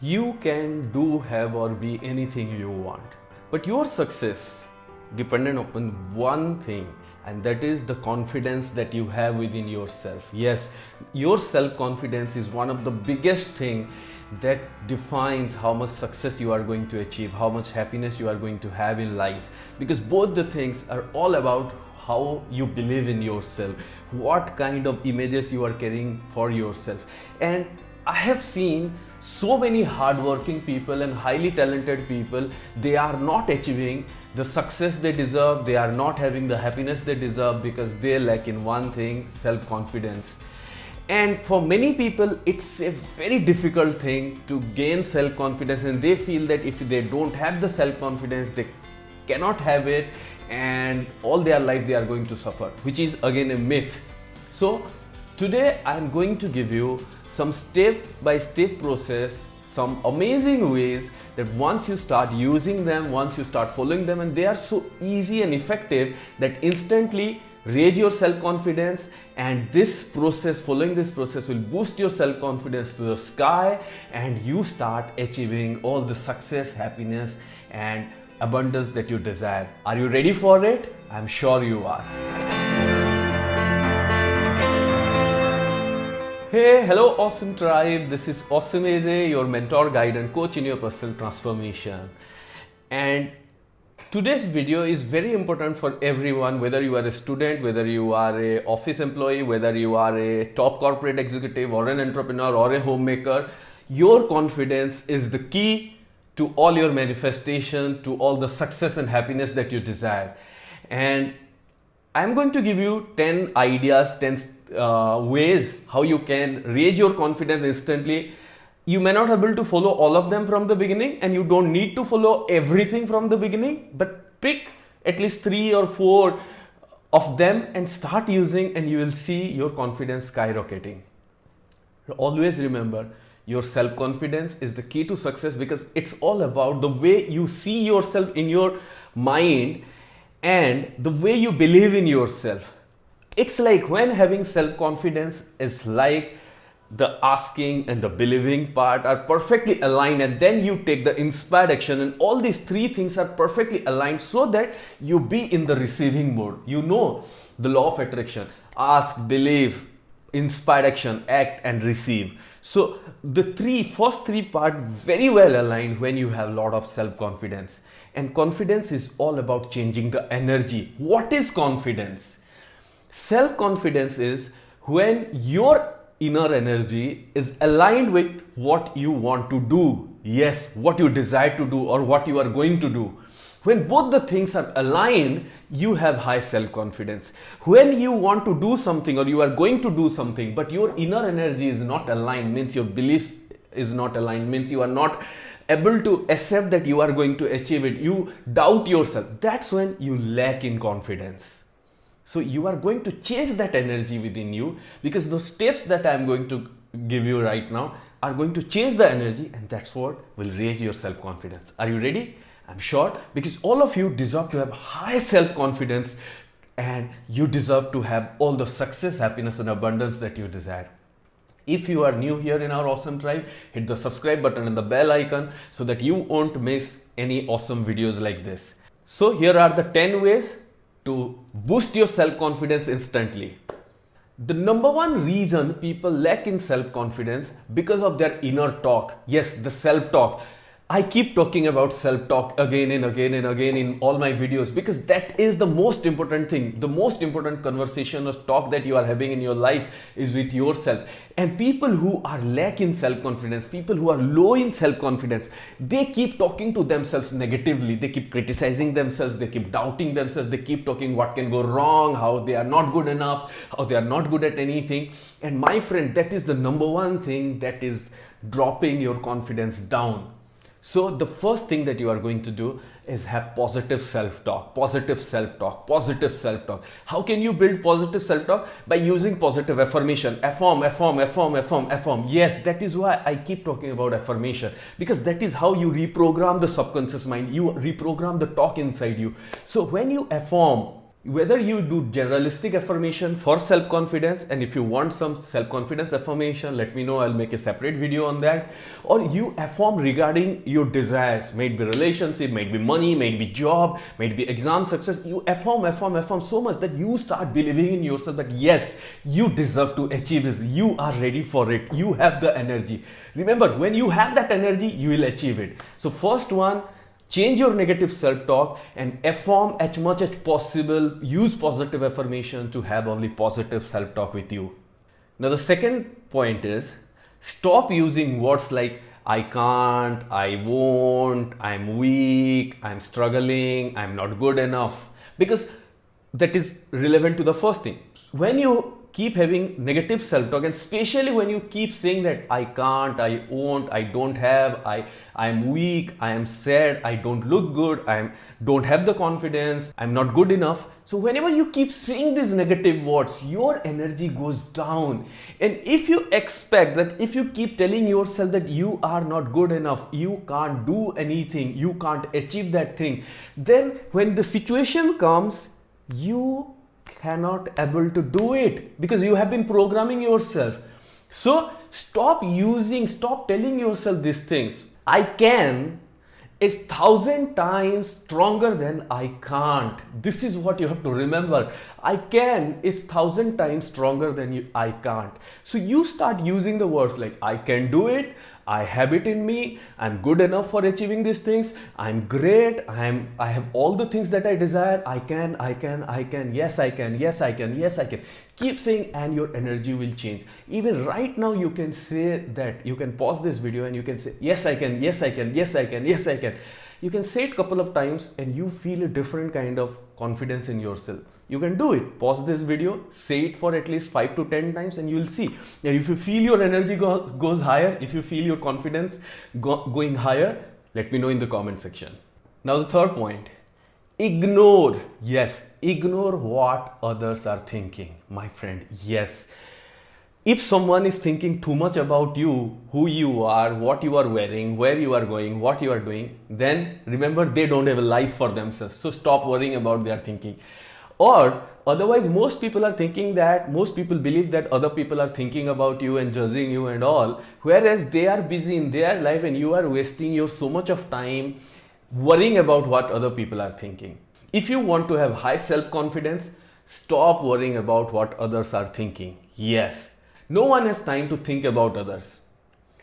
You can do, have, or be anything you want, but your success dependent upon one thing, and that is the confidence that you have within yourself. Yes, your self-confidence is one of the biggest thing that defines how much success you are going to achieve, how much happiness you are going to have in life, because both the things are all about how you believe in yourself, what kind of images you are carrying for yourself. And I have seen so many hardworking people and highly talented people, they are not achieving the success they deserve, they are not having the happiness they deserve because they lack in one thing, self-confidence. And for many people, it's a very difficult thing to gain self-confidence, and they feel that if they don't have the self-confidence, they cannot have it, and all their life they are going to suffer, which is again a myth. So today I'm going to give you some step-by-step process, some amazing ways that once you start using them, once you start following them, and they are so easy and effective that instantly raise your self-confidence. And this process, following this process, will boost your self-confidence to the sky, and you start achieving all the success, happiness, and abundance that you desire. Are you ready for it? I'm sure you are. Hey, hello awesome tribe. This is Awesome AJ, your mentor, guide and coach in your personal transformation. And today's video is very important for everyone, whether you are a student, whether you are an office employee, whether you are a top corporate executive or an entrepreneur or a homemaker. Your confidence is the key to all your manifestation, to all the success and happiness that you desire. And I'm going to give you 10 ideas, 10 ways how you can raise your confidence instantly. You may not be able to follow all of them from the beginning, and you don't need to follow everything from the beginning, but pick at least 3 or 4 of them and start using, and you will see your confidence skyrocketing. Always remember, your self-confidence is the key to success, because it's all about the way you see yourself in your mind and the way you believe in yourself. It's like when having self-confidence is like the asking and the believing part are perfectly aligned, and then you take the inspired action, and all these 3 things are perfectly aligned so that you be in the receiving mode. You know the law of attraction: ask, believe, inspired action, act and receive. So the first three part very well aligned when you have a lot of self-confidence. And confidence is all about changing the energy. What is confidence? Self-confidence is when your inner energy is aligned with what you want to do. Yes, what you desire to do or what you are going to do. When both the things are aligned, you have high self-confidence. When you want to do something or you are going to do something, but your inner energy is not aligned, means your belief is not aligned, means you are not able to accept that you are going to achieve it. You doubt yourself. That's when you lack in confidence. So you are going to change that energy within you, because those steps that I am going to give you right now are going to change the energy, and that's what will raise your self-confidence. Are you ready? I'm sure, because all of you deserve to have high self-confidence, and you deserve to have all the success, happiness and abundance that you desire. If you are new here in our awesome tribe, hit the subscribe button and the bell icon so that you won't miss any awesome videos like this. So here are the 10 ways to boost your self-confidence instantly. The number one reason people lack in self-confidence because of their inner talk. Yes, the self-talk. I keep talking about self-talk again and again and again in all my videos, because that is the most important thing. The most important conversation or talk that you are having in your life is with yourself. And people who are lack in self-confidence, people who are low in self-confidence, they keep talking to themselves negatively. They keep criticizing themselves. They keep doubting themselves. They keep talking what can go wrong, how they are not good enough, how they are not good at anything. And my friend, that is the number one thing that is dropping your confidence down. So the first thing that you are going to do is have positive self-talk, positive self-talk, positive self-talk. How can you build positive self-talk? By using positive affirmation. Affirm, affirm, affirm, affirm, affirm. Yes, that is why I keep talking about affirmation, because that is how you reprogram the subconscious mind. You reprogram the talk inside you. So when you affirm, Whether you do generalistic affirmation for self-confidence, and if you want some self-confidence affirmation, let me know, I'll make a separate video on that. Or you affirm regarding your desires, maybe relationship, maybe money, maybe job, maybe exam success. You affirm so much that you start believing in yourself that yes, you deserve to achieve this, you are ready for it, you have the energy. Remember, when you have that energy, you will achieve it. So first one, change your negative self-talk and affirm as much as possible. Use positive affirmation to have only positive self-talk with you. Now the second point is, stop using words like I can't, I won't, I'm weak, I'm struggling, I'm not good enough, because that is relevant to the first thing. When you keep having negative self-talk, and especially when you keep saying that I can't, I won't, I don't have, I'm weak, I am sad, I don't look good, I don't have the confidence, I'm not good enough. So whenever you keep saying these negative words, your energy goes down. And if you expect that, if you keep telling yourself that you are not good enough, you can't do anything, you can't achieve that thing, then when the situation comes, you cannot able to do it, because you have been programming yourself. So stop telling yourself these things. I can is 1,000 times stronger than I can't. This is what you have to remember. I can is 1,000 times stronger than I can't. So you start using the words like I can do it, I have it in me, I'm good enough for achieving these things, I'm great, I have all the things that I desire, I can, yes I can, yes I can, yes I can. Keep saying and your energy will change. Even right now you can say that, you can pause this video and you can say yes I can, yes I can, yes I can, yes I can. You can say it a couple of times and you feel a different kind of confidence in yourself. You can do it. Pause this video, say it for at least 5 to 10 times and you will see. And if you feel your energy goes higher, if you feel your confidence going higher, let me know in the comment section. Now the third point, ignore. Yes, ignore what others are thinking. My friend, yes. If someone is thinking too much about you, who you are, what you are wearing, where you are going, what you are doing, then remember they don't have a life for themselves. So stop worrying about their thinking. Or otherwise, most people believe that other people are thinking about you and judging you and all, whereas they are busy in their life and you are wasting your so much of time worrying about what other people are thinking. If you want to have high self-confidence, stop worrying about what others are thinking. Yes, no one has time to think about others.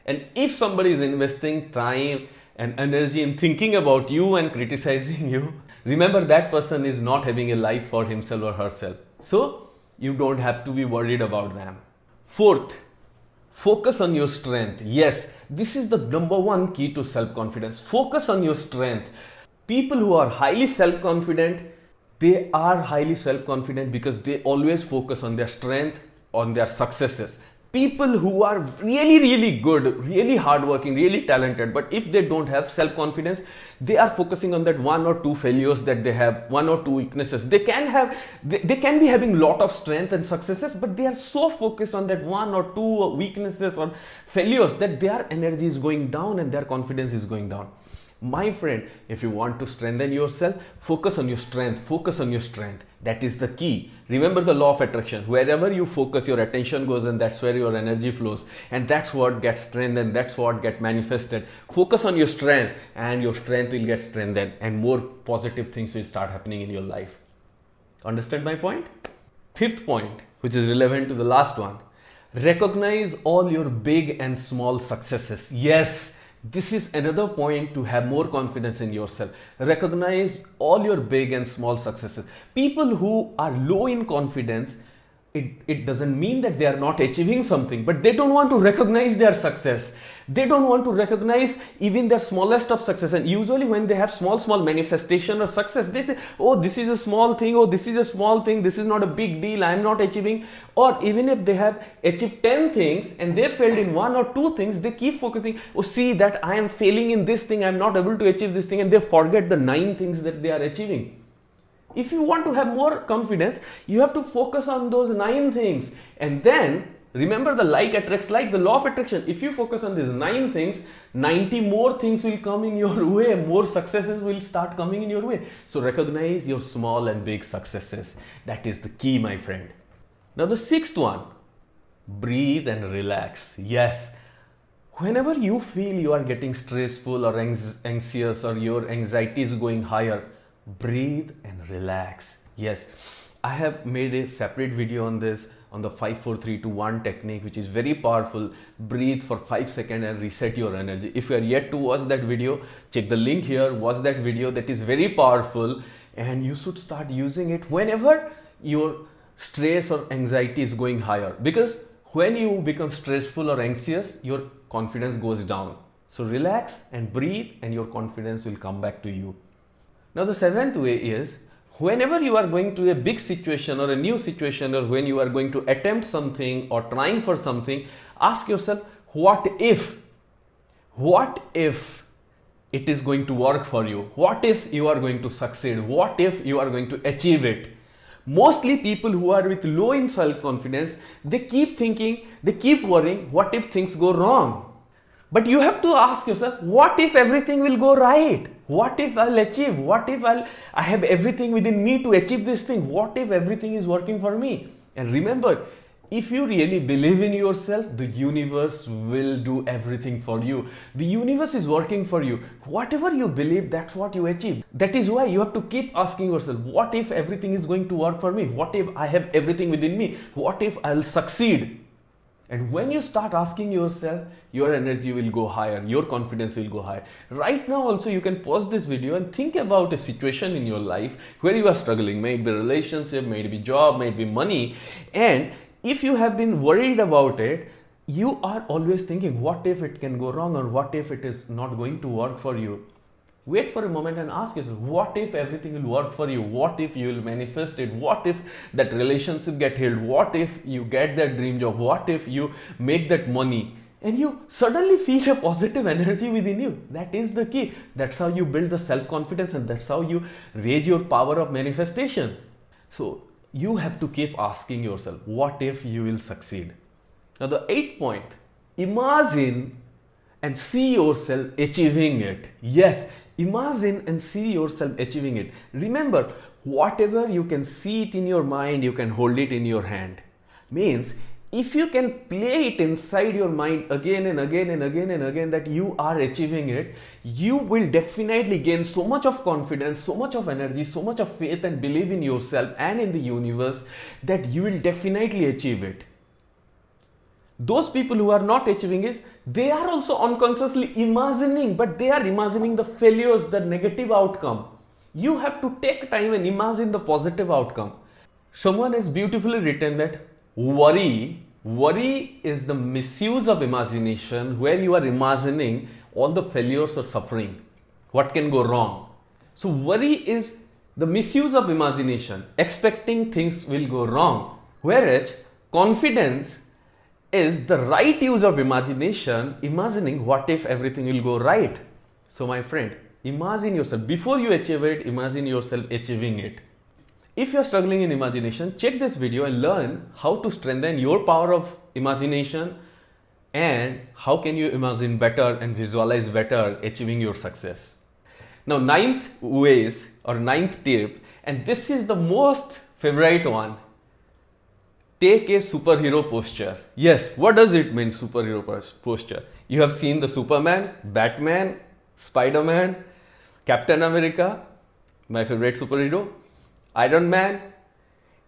And if somebody is investing time and energy in thinking about you and criticizing you, remember that person is not having a life for himself or herself. So you don't have to be worried about them. Fourth, focus on your strength. Yes, this is the number one key to self-confidence. Focus on your strength. People who are highly self-confident, they are highly self-confident because they always focus on their strength, on their successes. People who are really, really good, really hardworking, really talented, but if they don't have self-confidence, they are focusing on that one or two failures that they have, one or two weaknesses. They can be having lot of strength and successes, but they are so focused on that one or two weaknesses or failures that their energy is going down and their confidence is going down. My friend, if you want to strengthen yourself, focus on your strength, focus on your strength. That is the key. Remember the law of attraction. Wherever you focus, your attention goes and that's where your energy flows. And that's what gets strengthened, that's what gets manifested. Focus on your strength and your strength will get strengthened and more positive things will start happening in your life. Understand my point? Fifth point, which is relevant to the last one. Recognize all your big and small successes. Yes. This is another point to have more confidence in yourself. Recognize all your big and small successes. People who are low in confidence, it doesn't mean that they are not achieving something, but they don't want to recognize their success. They don't want to recognize even their smallest of success. And usually when they have small manifestation of success, they say, oh, this is a small thing, oh, this is a small thing, this is not a big deal, I'm not achieving. Or even if they have achieved 10 things and they failed in one or two things, they keep focusing, oh, see that I am failing in this thing, I'm not able to achieve this thing, and they forget the 9 things that they are achieving. If you want to have more confidence, you have to focus on those 9 things and then Remember, the like attracts like, the law of attraction. If you focus on these 9 things, 90 more things will come in your way, more successes will start coming in your way. So recognize your small and big successes. That is the key, my friend. Now the 6th one, breathe and relax. Yes, whenever you feel you are getting stressful or anxious, or your anxiety is going higher, breathe and relax. Yes, I have made a separate video on this, on the 5 4 3 2 1 technique, which is very powerful. Breathe for 5 seconds and reset your energy. If you are yet to watch that video, check the link here, watch that video. That is very powerful, and you should start using it whenever your stress or anxiety is going higher, because when you become stressful or anxious, your confidence goes down. So relax and breathe, and your confidence will come back to you. Now the 7th way is, whenever you are going to a big situation or a new situation, or when you are going to attempt something or trying for something, ask yourself, what if it is going to work for you? What if you are going to succeed? What if you are going to achieve it? Mostly people who are with low in self-confidence, they keep thinking, they keep worrying, what if things go wrong? But you have to ask yourself, what if everything will go right? What if I'll achieve? What if I have everything within me to achieve this thing? What if everything is working for me? And remember, if you really believe in yourself, the universe will do everything for you. The universe is working for you. Whatever you believe, that's what you achieve. That is why you have to keep asking yourself, what if everything is going to work for me? What if I have everything within me? What if I'll succeed? And when you start asking yourself, your energy will go higher, your confidence will go higher. Right now also, you can pause this video and think about a situation in your life where you are struggling. Maybe relationship, maybe job, maybe money. And if you have been worried about it, you are always thinking, what if it can go wrong, or what if it is not going to work for you? Wait for a moment and ask yourself, what if everything will work for you? What if you will manifest it? What if that relationship get healed? What if you get that dream job? What if you make that money? And you suddenly feel a positive energy within you. That is the key. That's how you build the self-confidence, and that's how you raise your power of manifestation. So you have to keep asking yourself, what if you will succeed? Now the 8th point, imagine and see yourself achieving it. Yes, imagine and see yourself achieving it. Remember, whatever you can see it in your mind, you can hold it in your hand. Means, if you can play it inside your mind again and again and again and again that you are achieving it, you will definitely gain so much of confidence, so much of energy, so much of faith and belief in yourself and in the universe that you will definitely achieve it. Those people who are not achieving it, they are also unconsciously imagining, but they are imagining the failures, the negative outcome. You have to take time and imagine the positive outcome. Someone has beautifully written that worry is the misuse of imagination, where you are imagining all the failures or suffering, what can go wrong. So worry is the misuse of imagination, expecting things will go wrong, whereas confidence is the right use of imagination, imagining what if everything will go right. So my friend, imagine yourself, before you achieve it, imagine yourself achieving it. If you are struggling in imagination, check this video and learn how to strengthen your power of imagination, and how can you imagine better and visualize better achieving your success. Now 9th ways or 9th tip, and this is the most favorite one. Take a superhero posture. Yes, what does it mean, superhero posture? You have seen the Superman, Batman, Spider-Man, Captain America, my favorite superhero, Iron Man,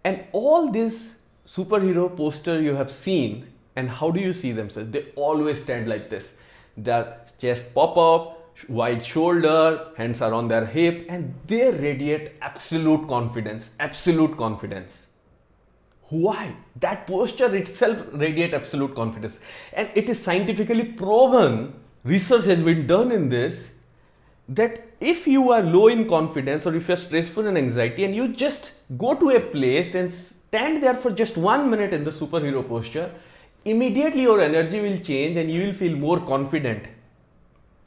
and all this superhero poster you have seen. And how do you see themselves? They always stand like this. Their chest pop up, wide shoulder, hands are on their hip, and they radiate absolute confidence, absolute confidence. Why? That posture itself radiates absolute confidence. And it is scientifically proven, research has been done in this, that if you are low in confidence, or if you are stressful and anxiety, and you just go to a place and stand there for just 1 minute in the superhero posture, immediately your energy will change and you will feel more confident.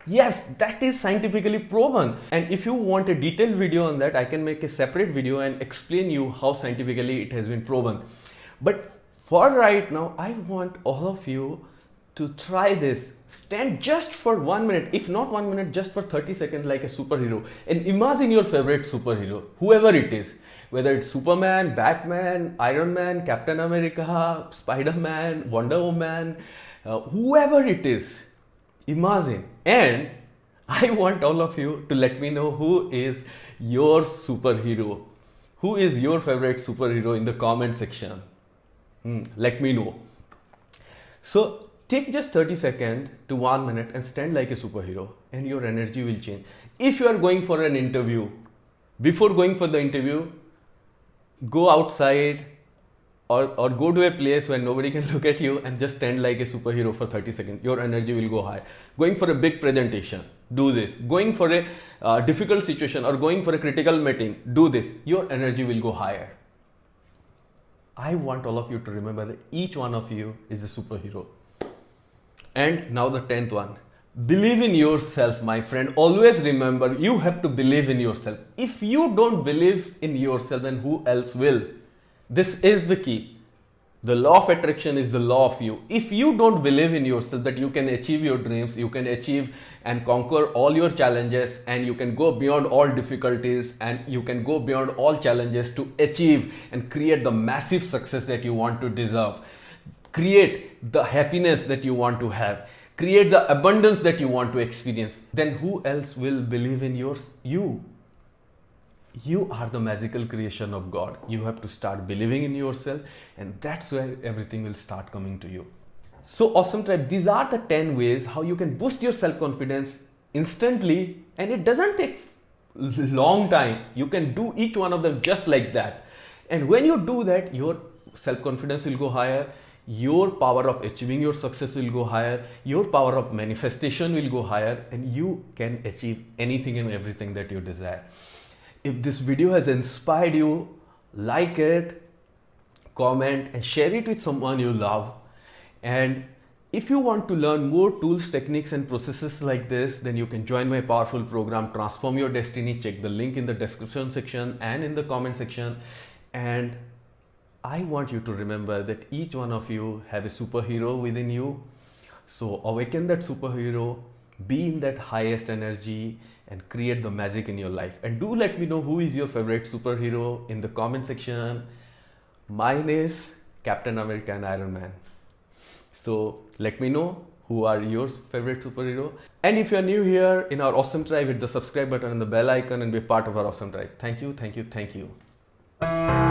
Yes, that is scientifically proven. And if you want a detailed video on that, I can make a separate video and explain you how scientifically it has been proven. But For right now, I want all of you to try this. Stand just for 1 minute, if not 1 minute, just for 30 seconds like a superhero, and imagine your favorite superhero, whoever it is, whether it's Superman, Batman, Iron Man, Captain America, Spider-Man, Wonder Woman, whoever it is. Imagine. And I want all of you to let me know who is your superhero. Who is your favorite superhero in the comment section? Let me know. So take just 30 seconds to 1 minute and stand like a superhero, and your energy will change. If you are going for an interview, before going for the interview, go outside or go to a place where nobody can look at you and just stand like a superhero for 30 seconds. Your energy will go high. Going for a big presentation, do this. Going for a difficult situation or going for a critical meeting, do this. Your energy will go higher. I want all of you to remember that each one of you is a superhero. And now the 10th one. Believe in yourself, my friend. Always remember, you have to believe in yourself. If you don't believe in yourself, then who else will? This is the key. The law of attraction is the law of you. If you don't believe in yourself that you can achieve your dreams, you can achieve and conquer all your challenges, and you can go beyond all difficulties, and you can go beyond all challenges to achieve and create the massive success that you want to deserve, create the happiness that you want to have, create the abundance that you want to experience, then who else will believe in you? You are the magical creation of God. You have to start believing in yourself, and that's where everything will start coming to you. So awesome tribe, these are the 10 ways how you can boost your self-confidence instantly, and it doesn't take long time. You can do each one of them just like that. And when you do that, your self-confidence will go higher, your power of achieving your success will go higher, your power of manifestation will go higher, and you can achieve anything and everything that you desire. If this video has inspired you, like it, comment and share it with someone you love. And if you want to learn more tools, techniques and processes like this, then you can join my powerful program, Transform Your Destiny. Check the link in the description section and in the comment section. And I want you to remember that each one of you have a superhero within you. So awaken that superhero, be in that highest energy, and create the magic in your life. And do let me know who is your favorite superhero in the comment section. Mine is Captain America and Iron Man. So let me know who are your favorite superhero. And if you're new here in our awesome tribe, hit the subscribe button and the bell icon and be part of our awesome tribe. Thank you, thank you, thank you.